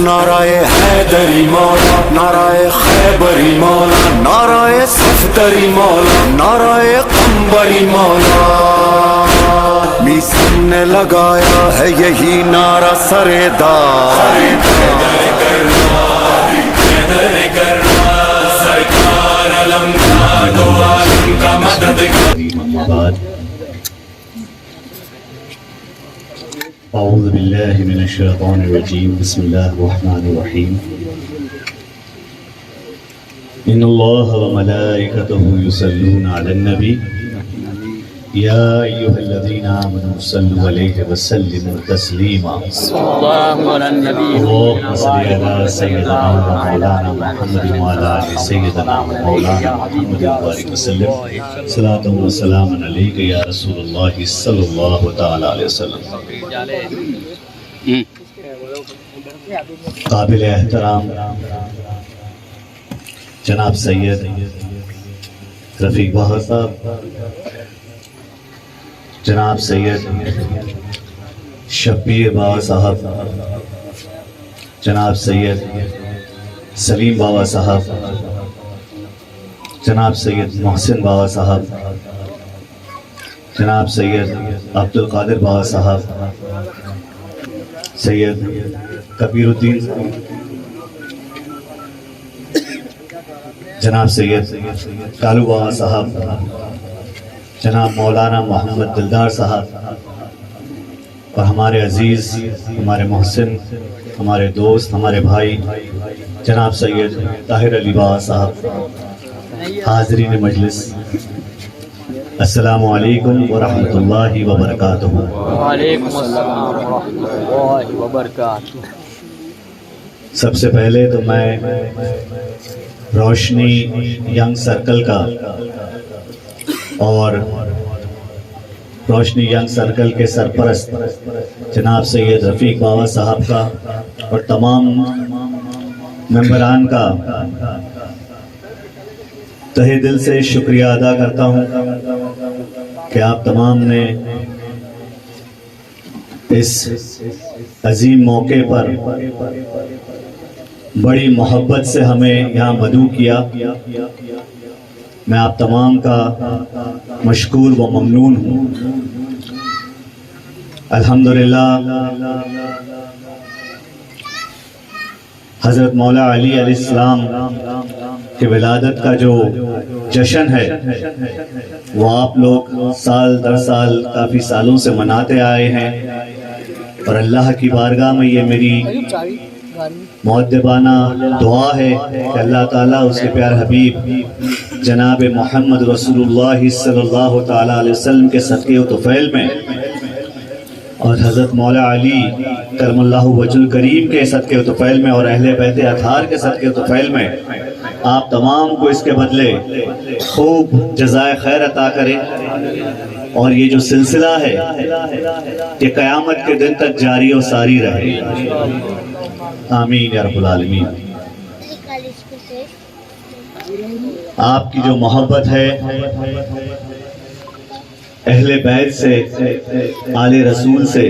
نعرہ حیدری مولا، نعرہ خیبری مولا، نعرہ صفدری مولا، نعرہ قمبری مولا. میسن نے لگایا ہے یہی نعرہ سرے دار. سرکار علم کا دو عالم کا مدد. اعوذ باللہ من الشیطان الرجیم. بسم اللہ الرحمن الرحیم. ان اللہ وملائکتہ یصلون علی النبی یا ایھا الذین آمنوا صلوا علیہ وسلموا تسلیما. اللهم علی النبی اللهم صل علی سیدنا مولانا محمد وعلی آل سیدنا مولانا محمد وبارک وسلم. صلاۃ و سلام علیک یا رسول اللہ صلی اللہ تعالی علیہ وسلم. قابل احترام جناب سید رفیق بہر صاحب، جناب سید شبیر بابا صاحب، جناب سید سلیم بابا صاحب، جناب سید محسن بابا صاحب، جناب سید عبد القادر بابا صاحب، سید کبیر الدین، جناب سید کالو بابا صاحب، جناب مولانا محمد دلدار صاحب، اور ہمارے عزیز، ہمارے محسن، ہمارے دوست، ہمارے بھائی جناب سید طاہر علی بابا صاحب، حاضرین مجلس، السلام علیکم ورحمۃ اللہ وبرکاتہ. وعلیکم السلام ورحمۃ اللہ وبرکاتہ. سب سے پہلے تو میں روشنی ینگ سرکل کا اور روشنی ینگ سرکل کے سرپرست جناب سید رفیق بابا صاحب کا اور تمام ممبران کا تہہ دل سے شکریہ ادا کرتا ہوں کہ آپ تمام نے اس عظیم موقع پر بڑی محبت سے ہمیں یہاں مدعو کیا. میں آپ تمام کا مشکور و ممنون ہوں. الحمدللہ حضرت مولا علی علیہ السلام کی ولادت کا جو جشن ہے وہ آپ لوگ سال در سال کافی سالوں سے مناتے آئے ہیں، اور اللہ کی بارگاہ میں یہ میری مؤدبانہ دعا ہے کہ اللہ تعالیٰ اس کے پیار حبیب جناب محمد رسول اللہ صلی اللہ تعالیٰ علیہ وسلم کے صدقے و طفیل میں اور حضرت مولا علی کرم اللہ وجہ الکریم کے صدقے و طفیل میں اور اہل بیت اطہار کے صدقے و طفیل میں آپ تمام کو اس کے بدلے خوب جزائے خیر عطا کرے، اور یہ جو سلسلہ ہے کہ قیامت کے دن تک جاری و ساری رہے. آمین یا رب العالمین. آپ کی جو محبت ہے اہل بیت سے، آل رسول سے،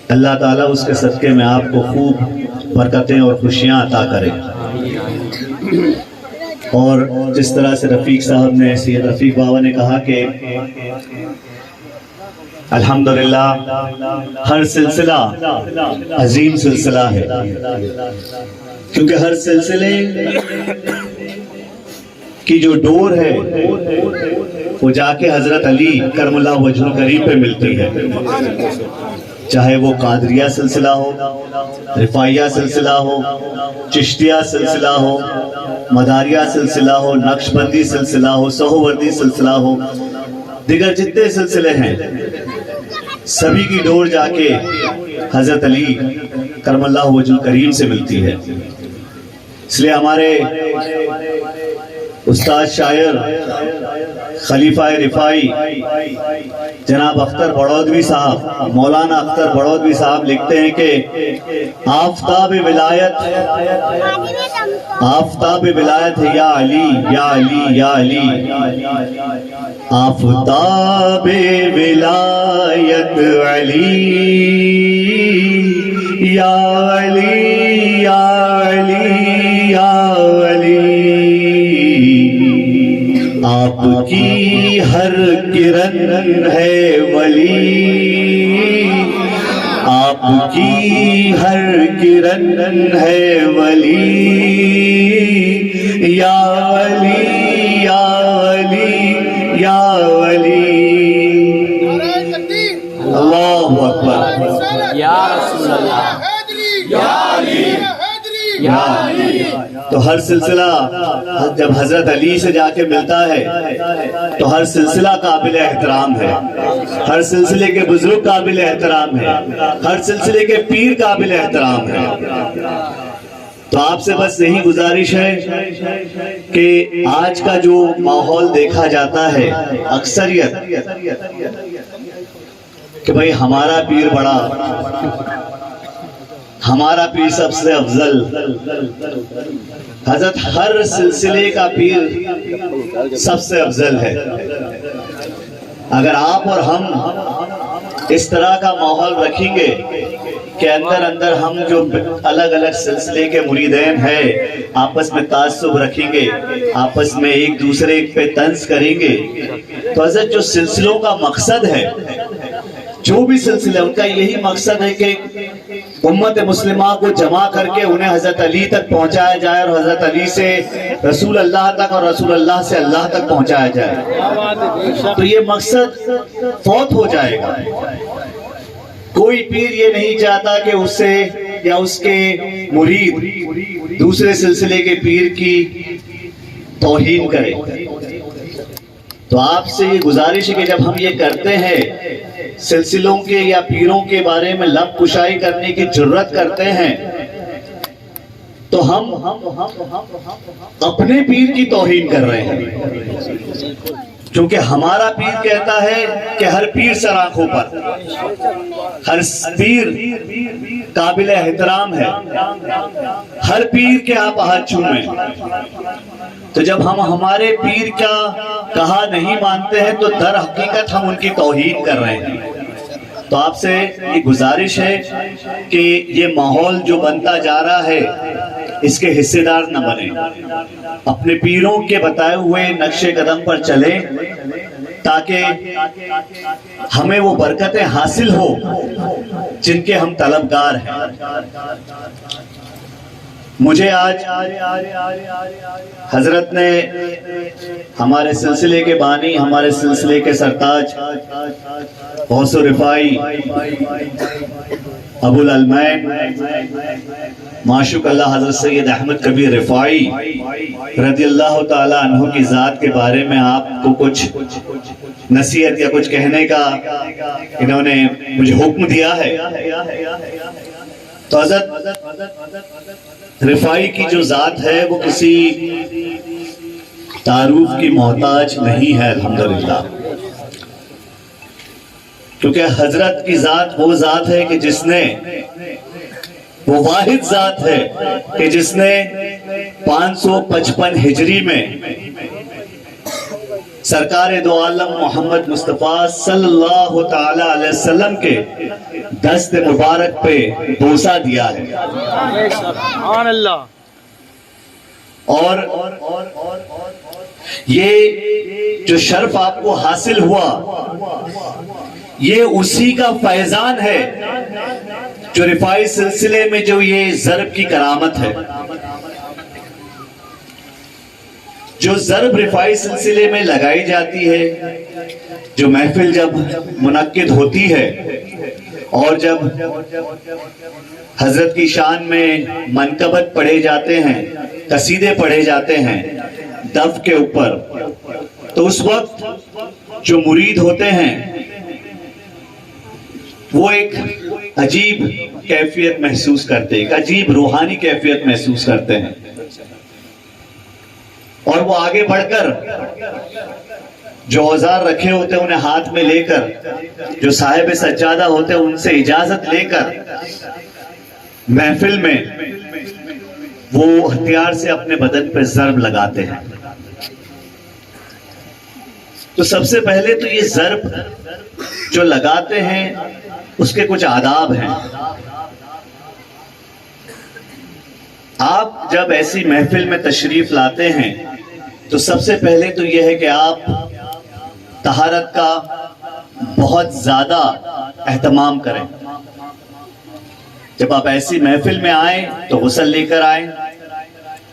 اللہ تعالیٰ اس کے صدقے میں آپ کو خوب برکتیں اور خوشیاں عطا کرے. اور جس طرح سے رفیق صاحب نے، سید رفیق بابا نے کہا کہ الحمدللہ ہر سلسلہ عظیم سلسلہ ہے، کیونکہ ہر سلسلے کی جو ڈور ہے وہ جا کے حضرت علی کرم اللہ وجہ الکریم پہ ملتی ہے. چاہے وہ قادریہ سلسلہ ہو، رفاعیہ سلسلہ ہو، چشتیہ سلسلہ ہو، مداریہ سلسلہ ہو، نقشبندی سلسلہ ہو، سہروردی سلسلہ ہو، دیگر جتنے سلسلے ہیں سبھی کی ڈور جا کے حضرت علی کرم اللہ وجہ الکریم سے ملتی ہے. اس لیے ہمارے استاد شاعر خلیفہ رفاعی جناب اختر بڑودوی صاحب، مولانا اختر بڑودوی صاحب لکھتے ہیں کہ آفتاب ولایت ہے یا علی یا علی یا علی، آفتاب ولایت علی یا علی یا علی یا علی، آپ کی ہر کرن ہے ولی، آپ کی ہر کرن ہے ولی، یا علی یا علی یا علی۔ اللہ اکبر، یا رسول اللہ، یا تو ہر سلسلہ جب حضرت علی سے جا کے ملتا ہے تو ہر سلسلہ قابل احترام ہے، ہر سلسلے کے بزرگ قابل احترام ہے، ہر سلسلے کے پیر قابل احترام ہے۔ تو آپ سے بس یہی گزارش ہے کہ آج کا جو ماحول دیکھا جاتا ہے اکثریت کہ بھئی ہمارا پیر بڑا، ہمارا پیر سب سے افضل، حضرت ہر سلسلے کا پیر سب سے افضل ہے۔ اگر آپ اور ہم اس طرح کا ماحول رکھیں گے کہ اندر اندر ہم جو الگ الگ سلسلے کے مریدین ہیں آپس میں تعصب رکھیں گے، آپس میں ایک دوسرے پہ طنز کریں گے، تو حضرت جو سلسلوں کا مقصد ہے، جو بھی سلسلے ان کا یہی مقصد ہے کہ امت مسلمہ کو جمع کر کے انہیں حضرت علی تک پہنچایا جائے اور حضرت علی سے رسول اللہ تک اور رسول اللہ سے اللہ تک پہنچایا جائے۔ تو یہ مقصد فوت ہو جائے گا۔ کوئی پیر یہ نہیں چاہتا کہ اس سے یا اس کے مرید دوسرے سلسلے کے پیر کی توہین کرے۔ تو آپ سے یہ گزارش ہے کہ جب ہم یہ کرتے ہیں، سلسلوں کے یا پیروں کے بارے میں لب کشائی کرنے کی جرت کرتے ہیں، تو ہم اپنے پیر کی توہین کر رہے ہیں، کیونکہ ہمارا پیر کہتا ہے کہ ہر پیر سر آنکھوں پر، ہر پیر قابل احترام ہے، ہر پیر کے آپ ہاتھ چومیں۔ تو جب ہم ہمارے پیر کا کہا نہیں مانتے ہیں تو در حقیقت ہم ان کی توہین کر رہے ہیں۔ تو آپ سے یہ گزارش ہے کہ یہ ماحول جو بنتا جا رہا ہے اس کے حصے دار نہ بنیں، اپنے پیروں کے بتائے ہوئے نقش قدم پر چلیں تاکہ ہمیں وہ برکتیں حاصل ہو جن کے ہم طلبگار ہیں۔ مجھے آج حضرت نے ہمارے سلسلے کے بانی، ہمارے سلسلے کے سرتاج غوث رفاعی ابو العلمین معشوق اللہ حضرت سید احمد کبیر رفاعی رضی اللہ تعالی عنہ کی ذات کے بارے میں آپ کو کچھ نصیحت یا کچھ کہنے کا انہوں نے مجھے حکم دیا ہے۔ تو حضرت رفاعی کی جو ذات ہے وہ کسی تعارف کی محتاج نہیں ہے الحمدللہ، کیونکہ حضرت کی ذات وہ ذات ہے کہ جس نے، وہ واحد ذات ہے کہ جس نے 555 ہجری میں سرکار دو عالم محمد مصطفیٰ صلی اللہ تعالی علیہ وسلم کے دست مبارک پہ بوسہ دیا ہے، سبحان اللہ۔ اور یہ جو شرف آپ کو حاصل ہوا یہ اسی کا فیضان ہے جو رفاعی سلسلے میں جو یہ ضرب کی کرامت ہے، جو ضرب رفاعی سلسلے میں لگائی جاتی ہے، جو محفل جب منعقد ہوتی ہے اور جب حضرت کی شان میں منقبت پڑھے جاتے ہیں، قصیدے پڑھے جاتے ہیں دف کے اوپر، تو اس وقت جو مرید ہوتے ہیں وہ ایک عجیب کیفیت محسوس کرتے ہیں، ایک عجیب روحانی کیفیت محسوس کرتے ہیں، اور وہ آگے بڑھ کر جو اوزار رکھے ہوتے ہیں انہیں ہاتھ میں لے کر، جو صاحب سجادہ ہوتے ہیں ان سے اجازت لے کر محفل میں وہ ہتھیار سے اپنے بدن پہ ضرب لگاتے ہیں۔ تو سب سے پہلے تو یہ ضرب جو لگاتے ہیں اس کے کچھ آداب ہیں۔ آپ جب ایسی محفل میں تشریف لاتے ہیں تو سب سے پہلے تو یہ ہے کہ آپ طہارت کا بہت زیادہ اہتمام کریں. جب آپ ایسی محفل میں آئیں تو غسل لے کر آئیں.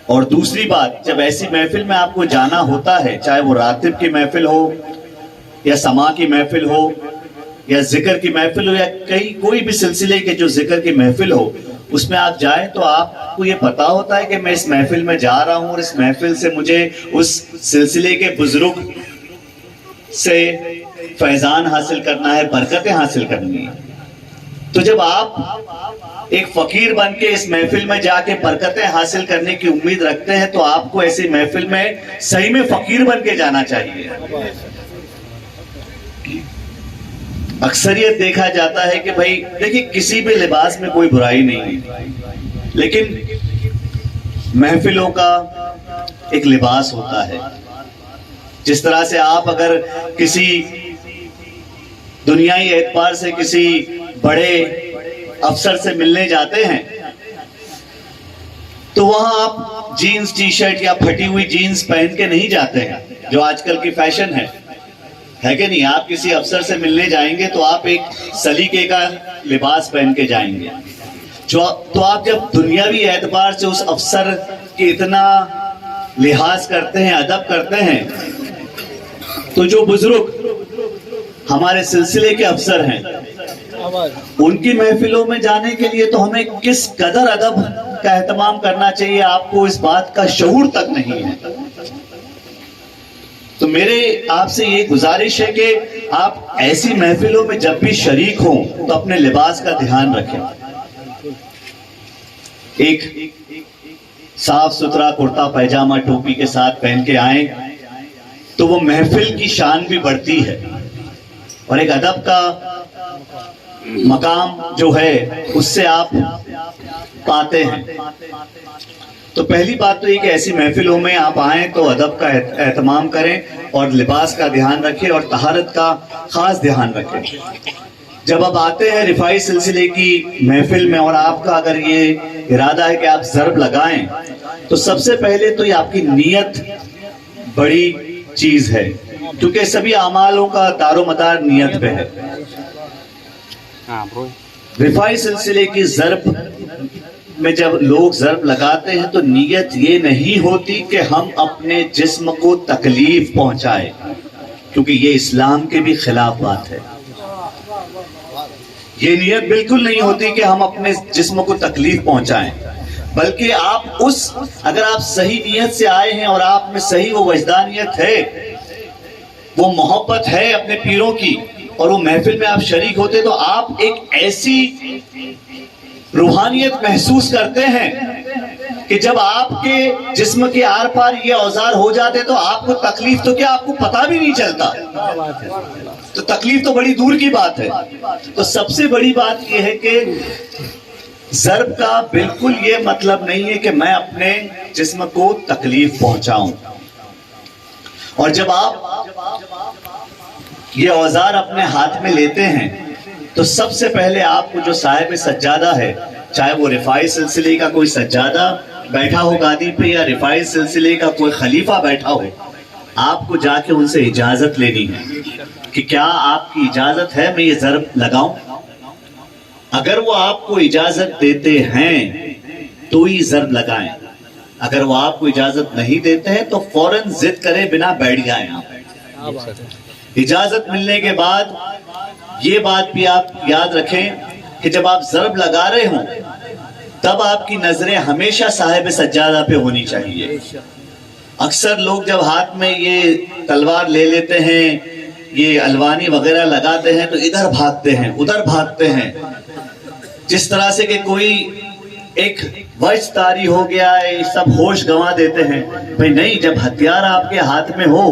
اور دوسری بات، جب ایسی محفل میں آپ کو جانا ہوتا ہے، چاہے وہ راتب کی محفل ہو یا سما کی محفل ہو یا ذکر کی محفل ہو یا کوئی بھی سلسلے کے جو ذکر کی محفل ہو، اس میں آپ جائیں تو آپ کو یہ پتا ہوتا ہے کہ میں اس محفل میں جا رہا ہوں اور اس محفل سے مجھے اس سلسلے کے بزرگ سے فیضان حاصل کرنا ہے، برکتیں حاصل کرنی ہے. تو جب آپ ایک فقیر بن کے اس محفل میں جا کے برکتیں حاصل کرنے کی امید رکھتے ہیں تو آپ کو ایسی محفل میں صحیح میں فقیر بن کے جانا چاہیے. اکثریت دیکھا جاتا ہے کہ بھائی دیکھیں کسی بھی لباس میں کوئی برائی نہیں ہے، لیکن محفلوں کا ایک لباس ہوتا ہے. جس طرح سے آپ اگر کسی دنیائی اعتبار سے کسی بڑے افسر سے ملنے جاتے ہیں تو وہاں آپ جینز ٹی شرٹ یا پھٹی ہوئی جینز پہن کے نہیں جاتے ہیں جو آج کل کی فیشن ہے کہ نہیں. آپ کسی افسر سے ملنے جائیں گے تو آپ ایک سلیقے کا لباس پہن کے جائیں گے. تو آپ جب دنیاوی اعتبار سے اس افسر کے اتنا لحاظ کرتے ہیں، ادب کرتے ہیں، تو جو بزرگ ہمارے سلسلے کے افسر ہیں ان کی محفلوں میں جانے کے لیے تو ہمیں کس قدر ادب کا اہتمام کرنا چاہیے، آپ کو اس بات کا شعور تک نہیں ہے. تو میرے آپ سے یہ گزارش ہے کہ آپ ایسی محفلوں میں جب بھی شریک ہوں تو اپنے لباس کا دھیان رکھیں. ایک صاف ستھرا کرتا پیجامہ ٹوپی کے ساتھ پہن کے آئیں تو وہ محفل کی شان بھی بڑھتی ہے اور ایک ادب کا مقام جو ہے اس سے آپ پاتے ہیں. تو پہلی بات تو یہ کہ ایسی محفلوں میں آپ آئیں تو ادب کا اہتمام کریں اور لباس کا دھیان رکھیں اور طہارت کا خاص دھیان رکھیں. جب آپ آتے ہیں رفاعی سلسلے کی محفل میں اور آپ کا اگر یہ ارادہ ہے کہ آپ ضرب لگائیں تو سب سے پہلے تو یہ آپ کی نیت بڑی چیز ہے، کیونکہ سبھی اعمالوں کا دار و مدار نیت پہ ہے. رفاعی سلسلے کی ضرب میں جب لوگ ضرب لگاتے ہیں تو نیت یہ نہیں ہوتی کہ ہم اپنے جسم کو تکلیف پہنچائیں، کیونکہ یہ اسلام کے بھی خلاف بات ہے. یہ نیت بالکل نہیں ہوتی کہ ہم اپنے جسم کو تکلیف پہنچائیں، بلکہ اگر آپ صحیح نیت سے آئے ہیں اور آپ میں صحیح وہ وجدانیت ہے، وہ محبت ہے اپنے پیروں کی، اور وہ محفل میں آپ شریک ہوتے تو آپ ایک ایسی روحانیت محسوس کرتے ہیں کہ جب آپ کے جسم کے آر پار یہ اوزار ہو جاتے تو آپ کو تکلیف تو کیا، آپ کو پتہ بھی نہیں چلتا. تو تکلیف تو بڑی دور کی بات ہے. تو سب سے بڑی بات یہ ہے کہ ضرب کا بالکل یہ مطلب نہیں ہے کہ میں اپنے جسم کو تکلیف پہنچاؤں. اور جب آپ یہ اوزار اپنے ہاتھ میں لیتے ہیں تو سب سے پہلے آپ کو جو صاحب سجادہ ہے، چاہے وہ رفاعی سلسلے کا کوئی سجادہ بیٹھا ہو گادی پہ یا رفاعی سلسلے کا کوئی خلیفہ بیٹھا ہو، آپ کو جا کے ان سے اجازت لینی ہے کہ کیا آپ کی اجازت ہے میں یہ ضرب لگاؤں. اگر وہ آپ کو اجازت دیتے ہیں تو ہی ضرب لگائیں، اگر وہ آپ کو اجازت نہیں دیتے ہیں تو فوراً ضد کرے بنا بیٹھ جائیں. آپ اجازت ملنے کے بعد یہ بات بھی آپ یاد رکھیں کہ جب آپ ضرب لگا رہے ہوں تب آپ کی نظریں ہمیشہ صاحب سجادہ پہ ہونی چاہیے. اکثر لوگ جب ہاتھ میں یہ تلوار لے لیتے ہیں، یہ الوانی وغیرہ لگاتے ہیں تو ادھر بھاگتے ہیں ادھر بھاگتے ہیں، جس طرح سے کہ کوئی ایک وجہ طاری ہو گیا ہے، سب ہوش گنوا دیتے ہیں. بھئی نہیں، جب ہتھیار آپ کے ہاتھ میں ہو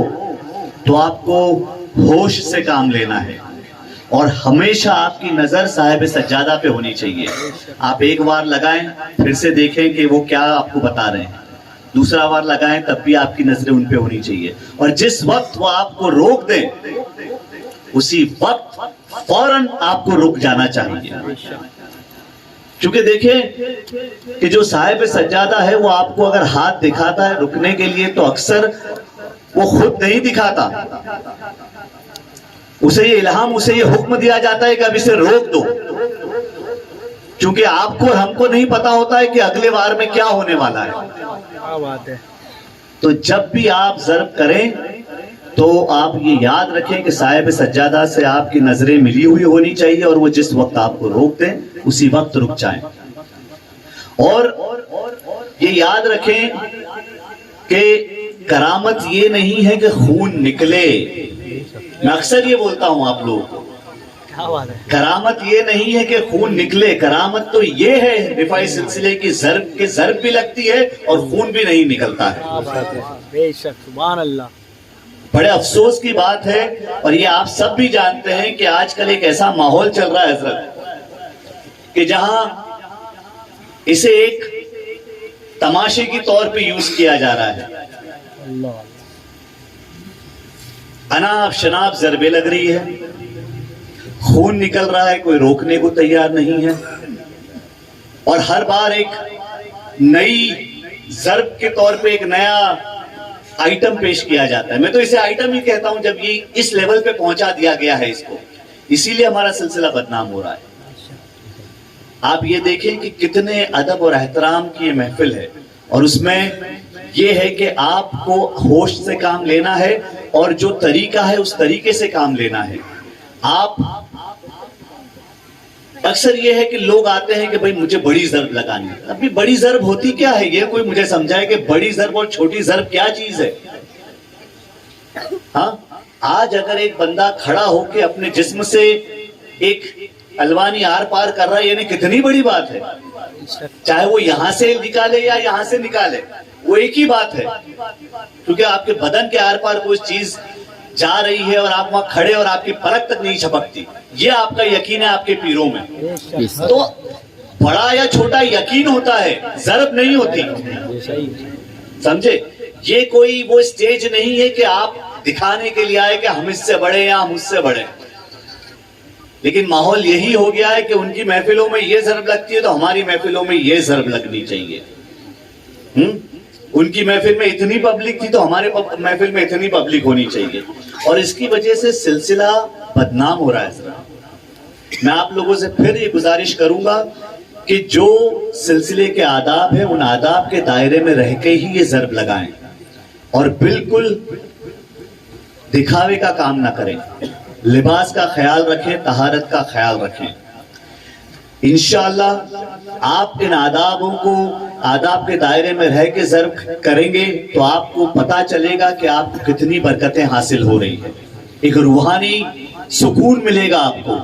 تو آپ کو ہوش سے کام لینا ہے اور ہمیشہ آپ کی نظر صاحب سجادہ پہ ہونی چاہیے. آپ ایک بار لگائیں پھر سے دیکھیں کہ وہ کیا آپ کو بتا رہے ہیں، دوسرا بار لگائیں تب بھی آپ کی نظریں ان پہ ہونی چاہیے، اور جس وقت وہ آپ کو روک دیں اسی وقت فوراً آپ کو رک جانا چاہیے. چونکہ دیکھیں کہ جو صاحب سجادہ ہے وہ آپ کو اگر ہاتھ دکھاتا ہے رکنے کے لیے تو اکثر وہ خود نہیں دکھاتا، اسے یہ الہام، اسے یہ حکم دیا جاتا ہے کہ اب اسے روک دو، چونکہ آپ کو اور ہم کو نہیں پتا ہوتا ہے کہ اگلے وار میں کیا ہونے والا ہے۔ کیا بات ہے۔ تو جب بھی آپ ضرب کریں تو آپ یہ یاد رکھیں کہ صاحب سجادہ سے آپ کی نظریں ملی ہوئی ہونی چاہیے، اور وہ جس وقت آپ کو روک دیں اسی وقت رک جائیں۔ اور یہ یاد رکھیں کہ کرامت یہ نہیں ہے کہ خون نکلے، میں اکثر یہ بولتا ہوں آپ لوگوں کو، کیا بات ہے۔ کرامت یہ نہیں ہے کہ خون نکلے، کرامت تو یہ ہے رفاعی سلسلے کی ضرب بھی لگتی ہے اور خون بھی نہیں نکلتا ہے۔ کیا بات ہے، بے شک، سبحان اللہ۔ بڑے افسوس کی بات ہے، اور یہ آپ سب بھی جانتے ہیں کہ آج کل ایک ایسا ماحول چل رہا ہے حضرت کہ جہاں اسے ایک تماشے کی طور پہ یوز کیا جا رہا ہے۔ اللہ اناپ شناپ ضربیں لگ رہی ہے، خون نکل رہا ہے، کوئی روکنے کو تیار نہیں ہے، اور ہر بار ایک نئی ضرب کے طور پہ ایک نیا آئٹم پیش کیا جاتا ہے۔ میں تو اسے آئٹم ہی کہتا ہوں جب یہ اس لیول پہ پہنچا دیا گیا ہے اس کو، اسی لیے ہمارا سلسلہ بدنام ہو رہا ہے۔ آپ یہ دیکھیں کہ کتنے ادب اور احترام کی یہ محفل ہے، اور اس میں یہ ہے کہ آپ کو ہوش سے کام لینا ہے، اور جو طریقہ ہے اس طریقے سے کام لینا ہے۔ آپ اکثر یہ ہے کہ لوگ آتے ہیں کہ بھئی مجھے بڑی ضرب لگانی ہے۔ ابھی بڑی ضرب ہوتی کیا ہے؟ یہ کوئی مجھے سمجھائے کہ بڑی ضرب اور چھوٹی ضرب کیا چیز ہے؟ ہاں، آج اگر ایک بندہ کھڑا ہو کے اپنے جسم سے ایک الوانی آر پار کر رہا ہے، یعنی کتنی بڑی بات ہے، چاہے وہ یہاں سے نکالے یا یہاں سے نکالے، وہ ایک ہی بات ہے، کیونکہ آپ کے بدن کے آر پار کوئی چیز جا رہی ہے اور آپ وہاں کھڑے اور آپ کی پلک تک نہیں چھپکتی۔ یہ آپ کا یقین ہے آپ کے پیروں میں۔ تو بڑا یا چھوٹا یقین ہوتا ہے، ضرب نہیں ہوتی، سمجھے؟ یہ کوئی وہ سٹیج نہیں ہے کہ آپ دکھانے کے لیے آئے کہ ہم اس سے بڑے یا ہم اس سے بڑے، لیکن ماحول یہی ہو گیا ہے کہ ان کی محفلوں میں یہ ضرب لگتی ہے تو ہماری محفلوں میں یہ ضرب لگنی چاہیے۔ ان کی محفل میں اتنی پبلک تھی تو ہمارے محفل میں اتنی پبلک ہونی چاہیے، اور اس کی وجہ سے سلسلہ بدنام ہو رہا ہے۔ میں آپ لوگوں سے پھر یہ گزارش کروں گا کہ جو سلسلے کے آداب ہیں ان آداب کے دائرے میں رہ کے ہی یہ ضرب لگائیں، اور بالکل دکھاوے کا کام نہ کریں، لباس کا خیال رکھیں، طہارت کا خیال رکھیں۔ انشاءاللہ آپ ان آداب کے دائرے میں رہ کے ضرب کریں گے تو آپ کو پتا چلے گا کہ آپ کو کتنی برکتیں حاصل ہو رہی ہیں، ایک روحانی سکون ملے گا آپ کو۔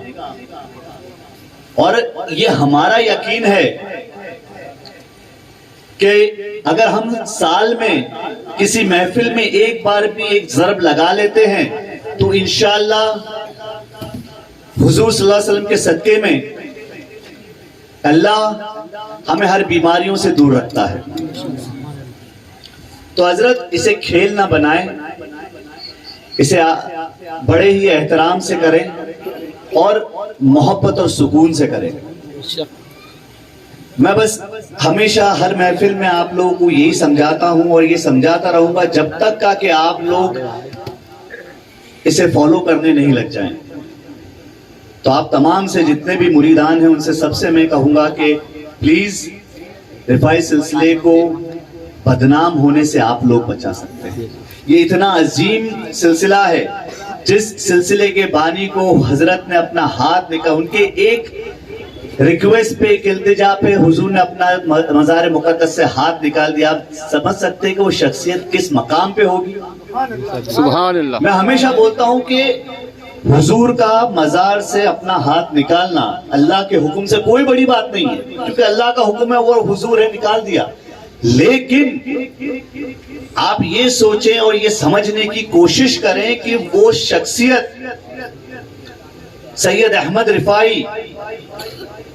اور یہ ہمارا یقین ہے کہ اگر ہم سال میں کسی محفل میں ایک بار بھی ایک ضرب لگا لیتے ہیں تو انشاءاللہ حضور صلی اللہ علیہ وسلم کے صدقے میں اللہ ہمیں ہر بیماریوں سے دور رکھتا ہے۔ تو حضرت اسے کھیل نہ بنائیں، اسے بڑے ہی احترام سے کریں اور محبت اور سکون سے کریں۔ میں بس ہمیشہ ہر محفل میں آپ لوگوں کو یہی سمجھاتا ہوں اور یہ سمجھاتا رہوں گا جب تک کہ آپ لوگ اسے فالو کرنے نہیں لگ جائیں۔ تو آپ تمام سے جتنے بھی مریدان ہیں ان سے سب سے میں کہوں گا کہ پلیز رفاعی سلسلے کو بدنام ہونے سے آپ لوگ بچا سکتے ہیں۔ یہ اتنا عظیم سلسلہ ہے جس سلسلے کے بانی کو حضرت نے اپنا ہاتھ نکالا، ان کے ایک ریکویسٹ پہ، ایک التجا پہ حضور نے اپنا مزار مقدس سے ہاتھ نکال دیا۔ آپ سمجھ سکتے ہیں کہ وہ شخصیت کس مقام پہ ہوگی۔ سبحان اللہ۔ میں ہمیشہ بولتا ہوں کہ حضور کا مزار سے اپنا ہاتھ نکالنا اللہ کے حکم سے کوئی بڑی بات نہیں ہے، کیونکہ اللہ کا حکم ہے، وہ حضور ہے، نکال دیا۔ لیکن آپ یہ سوچیں اور یہ سمجھنے کی کوشش کریں کہ وہ شخصیت سید احمد رفاعی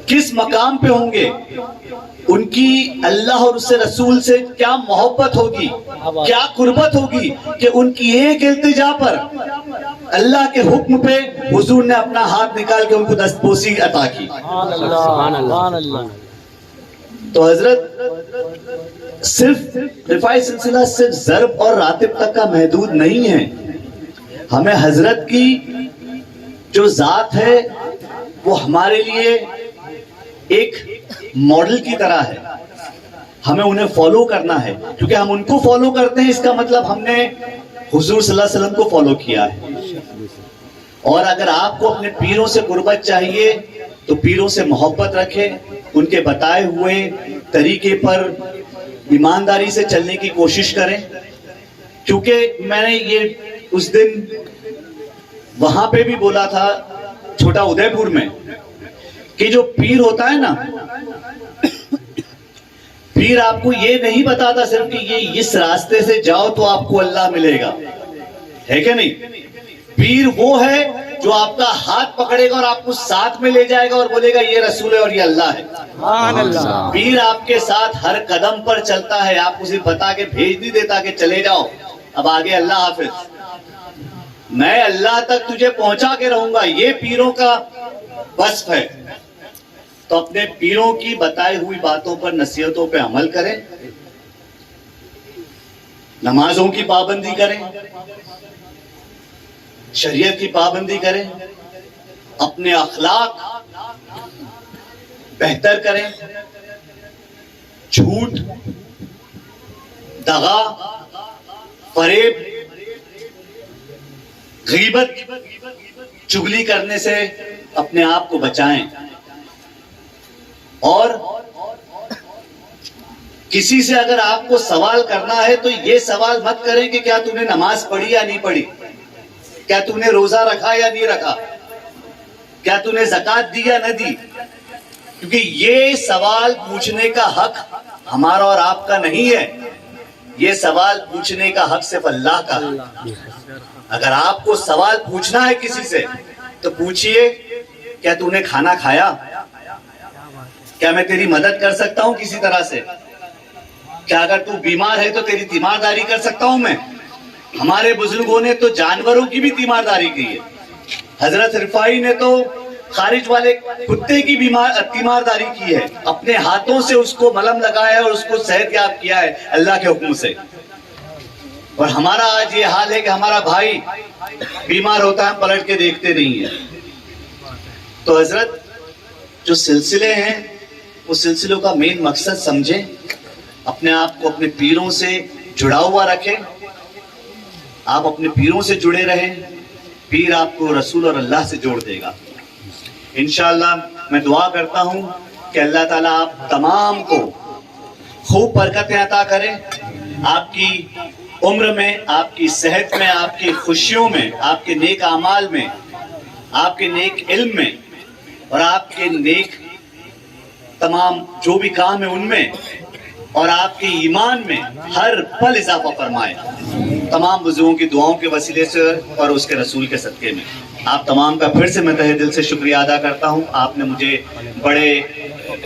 کس مقام پہ ہوں گے، ان کی اللہ اور اس سے رسول سے کیا محبت ہوگی، کیا قربت ہوگی کہ ان کی ایک التجا پر اللہ کے حکم پہ حضور نے اپنا ہاتھ نکال کے ان کو دستبوسی عطا کی۔ سبحان اللہ، سبحان اللہ۔ تو حضرت صرف رفاعی سلسلہ صرف ضرب اور راتب تک کا محدود نہیں ہے. ہمیں حضرت کی جو ذات ہے وہ ہمارے لیے ایک ماڈل کی طرح ہے. ہمیں انہیں فالو کرنا ہے, کیونکہ ہم ان کو فالو کرتے ہیں اس کا مطلب ہم نے حضور صلی اللہ علیہ وسلم کو فالو کیا ہے. اور اگر آپ کو اپنے پیروں سے قربت چاہیے تو پیروں سے محبت رکھیں, ان کے بتائے ہوئے طریقے پر ایمانداری سے چلنے کی کوشش کریں. کیونکہ میں نے یہ اس دن وہاں پہ بھی بولا تھا چھوٹا ادے پور میں کہ جو پیر ہوتا ہے نا, پیر آپ کو یہ نہیں بتاتا صرف کہ یہ اس راستے سے جاؤ تو آپ کو اللہ ملے گا, ہے کہ نہیں. پیر وہ ہے جو آپ کا ہاتھ پکڑے گا اور آپ کو ساتھ میں لے جائے گا اور بولے گا یہ رسول ہے اور یہ اللہ ہے. سبحان اللہ. پیر آپ کے ساتھ ہر قدم پر چلتا ہے, آپ اسے بتا کے بھیج نہیں دیتا کہ چلے جاؤ اب آگے اللہ حافظ, میں اللہ تک تجھے پہنچا کے رہوں گا. یہ پیروں کا وصف ہے. تو اپنے پیروں کی بتائی ہوئی باتوں پر, نصیحتوں پہ عمل کریں, نمازوں کی پابندی کریں, شریعت کی پابندی کریں, اپنے اخلاق بہتر کریں, جھوٹ, دغا, فریب, غیبت, چغلی کرنے سے اپنے آپ کو بچائیں. اور کسی سے اگر آپ کو سوال کرنا ہے تو یہ سوال مت کریں کہ کیا تم نے نماز پڑھی یا نہیں پڑھی, کیا تم نے روزہ رکھا یا نہیں رکھا, کیا تم نے زکوٰۃ دی یا نہ دی. کیونکہ یہ سوال پوچھنے کا حق ہمارا اور آپ کا نہیں ہے. یہ سوال پوچھنے کا حق صرف اللہ کا ہے. اگر آپ کو سوال پوچھنا ہے کسی سے تو پوچھئے کیا تم نے کھانا کھایا, کیا میں تیری مدد کر سکتا ہوں کسی طرح سے, کیا اگر تو بیمار ہے تو تیری تیمارداری کر سکتا ہوں میں. ہمارے بزرگوں نے تو جانوروں کی بھی تیمارداری کی ہے. حضرت رفاعی نے تو خارج والے کتے کی تیمارداری کی ہے, اپنے ہاتھوں سے اس کو ملم لگایا اور اس کو صحت یاب کیا ہے اللہ کے حکم سے. اور ہمارا آج یہ حال ہے کہ ہمارا بھائی بیمار ہوتا ہے ہم پلٹ کے دیکھتے نہیں ہیں. تو حضرت جو سلسلے ہیں وہ سلسلوں کا مین مقصد سمجھیں, اپنے آپ کو اپنے پیروں سے جڑا ہوا رکھیں, آپ اپنے پیروں سے جڑے رہیں, پیر آپ کو رسول اور اللہ سے جوڑ دے گا. انشاءاللہ میں دعا کرتا ہوں کہ اللہ تعالیٰ آپ تمام کو خوب برکتیں عطا کریں, آپ کی عمر میں, آپ کی صحت میں, آپ کی خوشیوں میں, آپ کے نیک اعمال میں, آپ کے نیک علم میں اور آپ کے نیک تمام جو بھی کام ہیں ان میں, اور آپ کے ایمان میں ہر پل اضافہ فرمائے. تمام بزرگوں کی دعاؤں کے وسیلے سے اور اس کے رسول کے صدقے میں آپ تمام کا پھر سے میں تہہ دل سے شکریہ ادا کرتا ہوں. آپ نے مجھے بڑے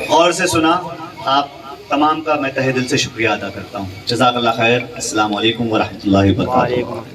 غور سے سنا, آپ تمام کا میں تہہ دل سے شکریہ ادا کرتا ہوں. جزاک اللہ خیر. السلام علیکم ورحمۃ اللہ وبرکاتہ.